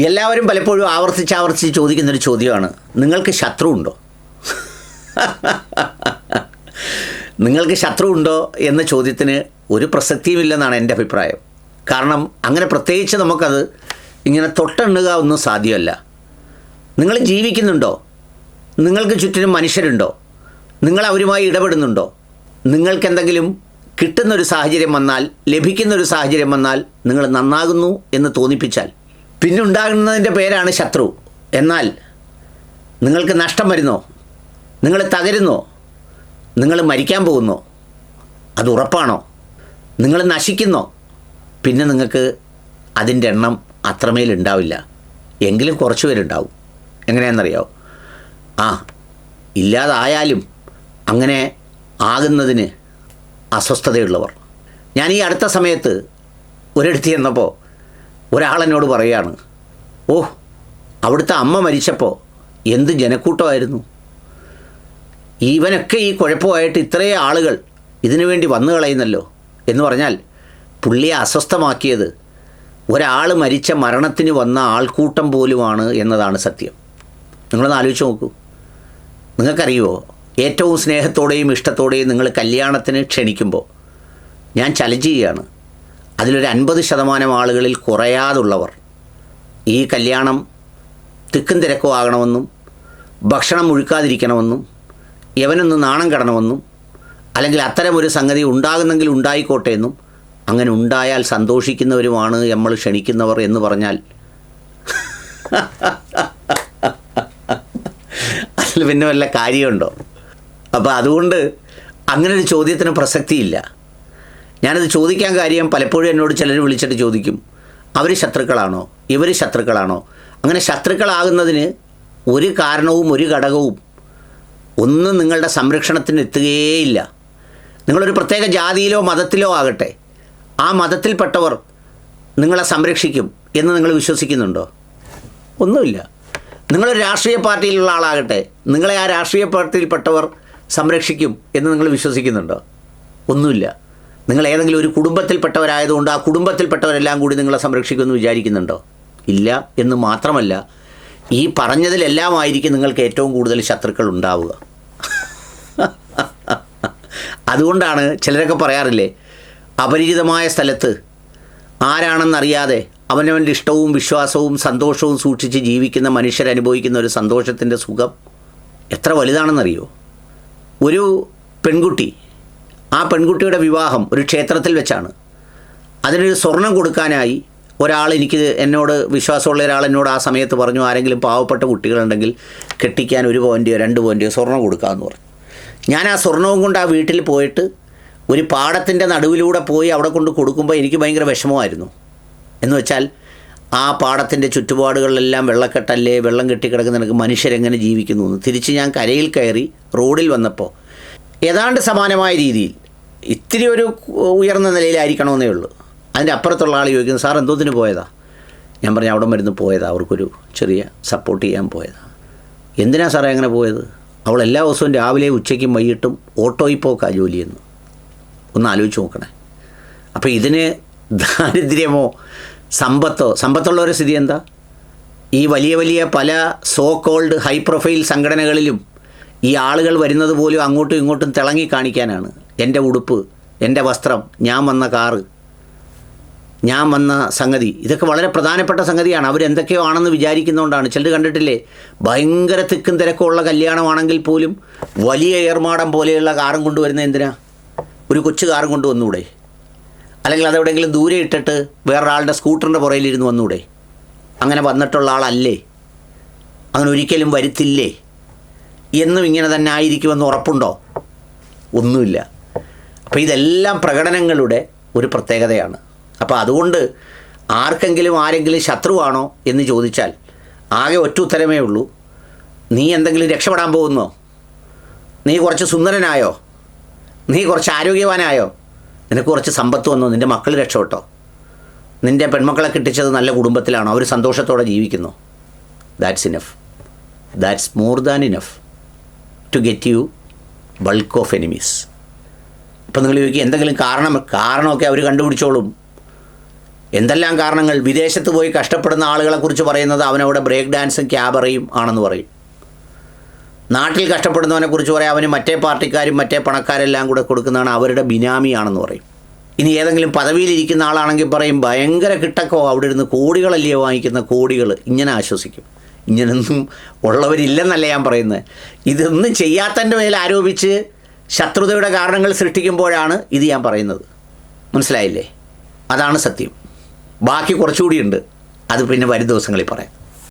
എല്ലാവരും പലപ്പോഴും ആവർത്തിച്ച് ചോദിക്കുന്നൊരു ചോദ്യമാണ്, നിങ്ങൾക്ക് ശത്രു ഉണ്ടോ? നിങ്ങൾക്ക് ശത്രു ഉണ്ടോ എന്ന ചോദ്യത്തിന് ഒരു പ്രസക്തിയുമില്ലെന്നാണ് എൻ്റെ അഭിപ്രായം. കാരണം അങ്ങനെ പ്രത്യേകിച്ച് നമുക്കത് ഇങ്ങനെ തൊട്ടെണ്ണുക ഒന്നും സാധ്യമല്ല. നിങ്ങൾ ജീവിക്കുന്നുണ്ടോ? നിങ്ങൾക്ക് ചുറ്റിനും മനുഷ്യരുണ്ടോ? നിങ്ങൾ അവരുമായി ഇടപെടുന്നുണ്ടോ? നിങ്ങൾക്കെന്തെങ്കിലും കിട്ടുന്നൊരു സാഹചര്യം വന്നാൽ, ലഭിക്കുന്നൊരു സാഹചര്യം വന്നാൽ നിങ്ങൾ നന്നാകുന്നു എന്ന് തോന്നിപ്പിച്ചാൽ പിന്നുണ്ടാകുന്നതിൻ്റെ പേരാണ് ശത്രു. എന്നാൽ നിങ്ങൾക്ക് നഷ്ടം വരുന്നോ? നിങ്ങൾ തകരുന്നോ? നിങ്ങൾ മരിക്കാൻ പോകുന്നോ? അത് ഉറപ്പാണോ? നിങ്ങൾ നശിക്കുന്നോ? പിന്നെ നിങ്ങൾക്ക് അതിൻ്റെ എണ്ണം അത്രമേലുണ്ടാവില്ല. എങ്കിലും കുറച്ച് പേരുണ്ടാവും. എങ്ങനെയാണെന്നറിയാമോ? ഇല്ലാതായാലും അങ്ങനെ ആകുന്നതിന് അസ്വസ്ഥതയുള്ളവർ. ഞാൻ ഈ അടുത്ത സമയത്ത് ഒരിടത്ത് ചെന്നപ്പോൾ ഒരാളെന്നോട് പറയുകയാണ്, അവിടുത്തെ അമ്മ മരിച്ചപ്പോൾ എന്ത് ജനക്കൂട്ടമായിരുന്നു, ഇവനൊക്കെ ഈ കുഴപ്പമായിട്ട് ഇത്രയും ആളുകൾ ഇതിനു വേണ്ടി വന്നു കളയുന്നല്ലോ എന്ന് പറഞ്ഞാൽ പുള്ളിയെ അസ്വസ്ഥമാക്കിയത് ഒരാൾ മരിച്ച മരണത്തിന് വന്ന ആൾക്കൂട്ടം പോലുമാണ് എന്നതാണ് സത്യം. നിങ്ങളൊന്ന് ആലോചിച്ച് നോക്കൂ. നിങ്ങൾക്കറിയുമോ, ഏറ്റവും സ്നേഹത്തോടെയും ഇഷ്ടത്തോടെയും നിങ്ങൾ കല്യാണത്തിന് ക്ഷണിക്കുമ്പോൾ ഞാൻ ചലഞ്ച് ചെയ്യുകയാണ്, അതിലൊരു 50% ആളുകളിൽ കുറയാതുള്ളവർ ഈ കല്യാണം തിക്കും തിരക്കോ ആകണമെന്നും ഭക്ഷണം മുഴുക്കാതിരിക്കണമെന്നും യവനൊന്ന് നാണം കടണമെന്നും അല്ലെങ്കിൽ അത്തരമൊരു സംഗതി ഉണ്ടാകുന്നെങ്കിൽ ഉണ്ടായിക്കോട്ടെ എന്നും അങ്ങനെ ഉണ്ടായാൽ സന്തോഷിക്കുന്നവരുമാണ് നമ്മൾ ക്ഷണിക്കുന്നവർ എന്ന് പറഞ്ഞാൽ അതിൽ പിന്നെ വല്ല കാര്യമുണ്ടോ? അപ്പോൾ അതുകൊണ്ട് അങ്ങനൊരു ചോദ്യത്തിന് പ്രസക്തിയില്ല. ഞാനത് ചോദിക്കാൻ കാര്യം, പലപ്പോഴും എന്നോട് ചിലർ വിളിച്ചിട്ട് ചോദിക്കും, അവർ ശത്രുക്കളാണോ, ഇവർ ശത്രുക്കളാണോ? അങ്ങനെ ശത്രുക്കളാകുന്നതിന് ഒരു കാരണവും ഒരു ഘടകവും ഒന്നും നിങ്ങളുടെ സംരക്ഷണത്തിന് എത്തുകയേയില്ല. നിങ്ങളൊരു പ്രത്യേക ജാതിയിലോ മതത്തിലോ ആകട്ടെ, ആ മതത്തിൽപ്പെട്ടവർ നിങ്ങളെ സംരക്ഷിക്കും എന്ന് നിങ്ങൾ വിശ്വസിക്കുന്നുണ്ടോ? ഒന്നുമില്ല. നിങ്ങളൊരു രാഷ്ട്രീയ പാർട്ടിയിലുള്ള ആളാകട്ടെ, നിങ്ങളെ ആ രാഷ്ട്രീയ പാർട്ടിയിൽപ്പെട്ടവർ സംരക്ഷിക്കും എന്ന് നിങ്ങൾ വിശ്വസിക്കുന്നുണ്ടോ? ഒന്നുമില്ല. നിങ്ങൾ ഏതെങ്കിലും ഒരു കുടുംബത്തിൽപ്പെട്ടവരായതുകൊണ്ട് ആ കുടുംബത്തിൽപ്പെട്ടവരെല്ലാം കൂടി നിങ്ങളെ സംരക്ഷിക്കുമെന്ന് വിചാരിക്കുന്നുണ്ടോ? ഇല്ല. എന്ന് മാത്രമല്ല, ഈ പറഞ്ഞതിലെല്ലാമായിരിക്കും നിങ്ങൾക്ക് ഏറ്റവും കൂടുതൽ ശത്രുക്കൾ ഉണ്ടാവുക. അതുകൊണ്ടാണ് ചിലരൊക്കെ പറയാറില്ലേ, അപരിചിതമായ സ്ഥലത്ത് ആരാണെന്നറിയാതെ അവനവൻ്റെ ഇഷ്ടവും വിശ്വാസവും സന്തോഷവും സൂക്ഷിച്ച് ജീവിക്കുന്ന മനുഷ്യരനുഭവിക്കുന്ന ഒരു സന്തോഷത്തിൻ്റെ സുഖം എത്ര വലുതാണെന്നറിയോ? ഒരു പെൺകുട്ടി, ആ പെൺകുട്ടിയുടെ വിവാഹം ഒരു ക്ഷേത്രത്തിൽ വെച്ചാണ്. അതിനൊരു സ്വർണം കൊടുക്കാനായി എന്നോട് വിശ്വാസമുള്ള ഒരാൾ എന്നോട് ആ സമയത്ത് പറഞ്ഞു, ആരെങ്കിലും പാവപ്പെട്ട കുട്ടികളുണ്ടെങ്കിൽ കെട്ടിക്കാൻ 1 പവൻ്റെയോ 2 പവൻ്റെയോ സ്വർണം കൊടുക്കാമെന്ന് പറഞ്ഞു. ഞാൻ ആ സ്വർണവും കൊണ്ട് ആ വീട്ടിൽ പോയിട്ട് ഒരു പാടത്തിൻ്റെ നടുവിലൂടെ പോയി അവിടെ കൊണ്ട് കൊടുക്കുമ്പോൾ എനിക്ക് ഭയങ്കര വിഷമമായിരുന്നു. എന്ന് വെച്ചാൽ ആ പാടത്തിൻ്റെ ചുറ്റുപാടുകളിലെല്ലാം വെള്ളക്കെട്ടല്ലേ, വെള്ളം കെട്ടിക്കിടക്കുന്ന എനിക്ക് മനുഷ്യരെങ്ങനെ ജീവിക്കുന്നു എന്ന്. തിരിച്ച് ഞാൻ കരയിൽ കയറി റോഡിൽ വന്നപ്പോൾ ഏതാണ്ട് സമാനമായ രീതിയിൽ ഇത്തിരി ഒരു ഉയർന്ന നിലയിലായിരിക്കണമെന്നേ ഉള്ളൂ. അതിൻ്റെ അപ്പുറത്തുള്ള ആൾ ചോദിക്കുന്നു, സാർ എന്തോത്തിന് പോയതാ? ഞാൻ പറഞ്ഞു, അവിടെ മരുന്ന് പോയതാ, അവർക്കൊരു ചെറിയ സപ്പോർട്ട് ചെയ്യാൻ പോയതാ. എന്തിനാ സാറേ അങ്ങനെ പോയത്? അവൾ എല്ലാ ദിവസവും രാവിലെ ഉച്ചയ്ക്കും വൈകിട്ടും ഓട്ടോയിൽ പോക്കാ ജോലി ചെയ്യുന്നു. ഒന്ന് ആലോചിച്ച് നോക്കണേ. അപ്പോൾ ഇതിന് ദാരിദ്ര്യമോ സമ്പത്തുള്ളവരുടെ സ്ഥിതി എന്താ? ഈ വലിയ വലിയ പല സോ കോൾഡ് ഹൈ പ്രൊഫൈൽ സംഘടനകളിലും ഈ ആളുകൾ വരുന്നത് പോലും അങ്ങോട്ടും ഇങ്ങോട്ടും തിളങ്ങി കാണിക്കാനാണ്. എൻ്റെ ഉടുപ്പ്, എൻ്റെ വസ്ത്രം, ഞാൻ വന്ന കാറ്, ഞാൻ വന്ന സംഗതി, ഇതൊക്കെ വളരെ പ്രധാനപ്പെട്ട സംഗതിയാണ്. അവരെന്തൊക്കെയോ ആണെന്ന് വിചാരിക്കുന്നതുകൊണ്ടാണ്. ചിലർ കണ്ടിട്ടില്ലേ, ഭയങ്കര തിക്കും തിരക്കുള്ള കല്യാണമാണെങ്കിൽ പോലും വലിയ ഏർമാടം പോലെയുള്ള കാറും കൊണ്ടുവരുന്നത് എന്തിനാ? ഒരു കൊച്ചു കാറും കൊണ്ടുവന്നൂടെ? അല്ലെങ്കിൽ അതെവിടെയെങ്കിലും ദൂരെ ഇട്ടിട്ട് വേറൊരാളുടെ സ്കൂട്ടറിൻ്റെ പുറയിലിരുന്ന് വന്നൂടെ? അങ്ങനെ വന്നിട്ടുള്ള ആളല്ലേ? അങ്ങനെ ഒരിക്കലും വരുത്തില്ലേ? എന്നും ഇങ്ങനെ തന്നെ ആയിരിക്കുമെന്ന് ഉറപ്പുണ്ടോ? ഒന്നുമില്ല. അപ്പോൾ ഇതെല്ലാം പ്രകടനങ്ങളുടെ ഒരു പ്രത്യേകതയാണ്. അപ്പോൾ അതുകൊണ്ട് ആരെങ്കിലും ശത്രുവാണോ എന്ന് ചോദിച്ചാൽ ആകെ ഒറ്റ ഉത്തരമേ ഉള്ളൂ. നീ എന്തെങ്കിലും രക്ഷപ്പെടാൻ പോകുന്നോ? നീ കുറച്ച് സുന്ദരനായോ? നീ കുറച്ച് ആരോഗ്യവാനായോ? നിനക്ക് കുറച്ച് സമ്പത്ത് വന്നോ? നിൻ്റെ മക്കൾ രക്ഷപ്പെട്ടോ? നിൻ്റെ പെൺമക്കളെ കിട്ടിച്ചത് നല്ല കുടുംബത്തിലാണോ? അവർ സന്തോഷത്തോടെ ജീവിക്കുന്നു? That's enough. That's more than enough to get you bulk of enemies. ഇപ്പം നിങ്ങൾ ചോദിക്കുക എന്തെങ്കിലും കാരണമൊക്കെ അവർ കണ്ടുപിടിച്ചോളും. എന്തെല്ലാം കാരണങ്ങൾ. വിദേശത്ത് പോയി കഷ്ടപ്പെടുന്ന ആളുകളെക്കുറിച്ച് പറയുന്നത് അവനവിടെ ബ്രേക്ക് ഡാൻസും ക്യാബറയും ആണെന്ന് പറയും. നാട്ടിൽ കഷ്ടപ്പെടുന്നവനെക്കുറിച്ച് പറയാം അവന് മറ്റേ പാർട്ടിക്കാരും മറ്റേ പണക്കാരെല്ലാം കൂടെ കൊടുക്കുന്നതാണ് അവരുടെ ബിനാമിയാണെന്ന് പറയും. ഇനി ഏതെങ്കിലും പദവിയിലിരിക്കുന്ന ആളാണെങ്കിൽ പറയും ഭയങ്കര കിട്ടക്കോ, അവിടെ ഇരുന്ന് കോടികളല്ലയോ വാങ്ങിക്കുന്ന കോടികൾ, ഇങ്ങനെ ആശ്വസിക്കും. ഇങ്ങനൊന്നും ഉള്ളവരില്ലെന്നല്ല ഞാൻ പറയുന്നത്. ഇതൊന്നും ചെയ്യാത്തതിൻ്റെ മേൽ ആരോപിച്ച് ശത്രുതയുടെ കാരണങ്ങൾ സൃഷ്ടിക്കുമ്പോഴാണ് ഇത് ഞാൻ പറയുന്നത്. മനസ്സിലായില്ലേ? അതാണ് സത്യം. ബാക്കി കുറച്ചുകൂടിയുണ്ട്, അത് പിന്നെ വരും ദിവസങ്ങളിൽ പറയാം.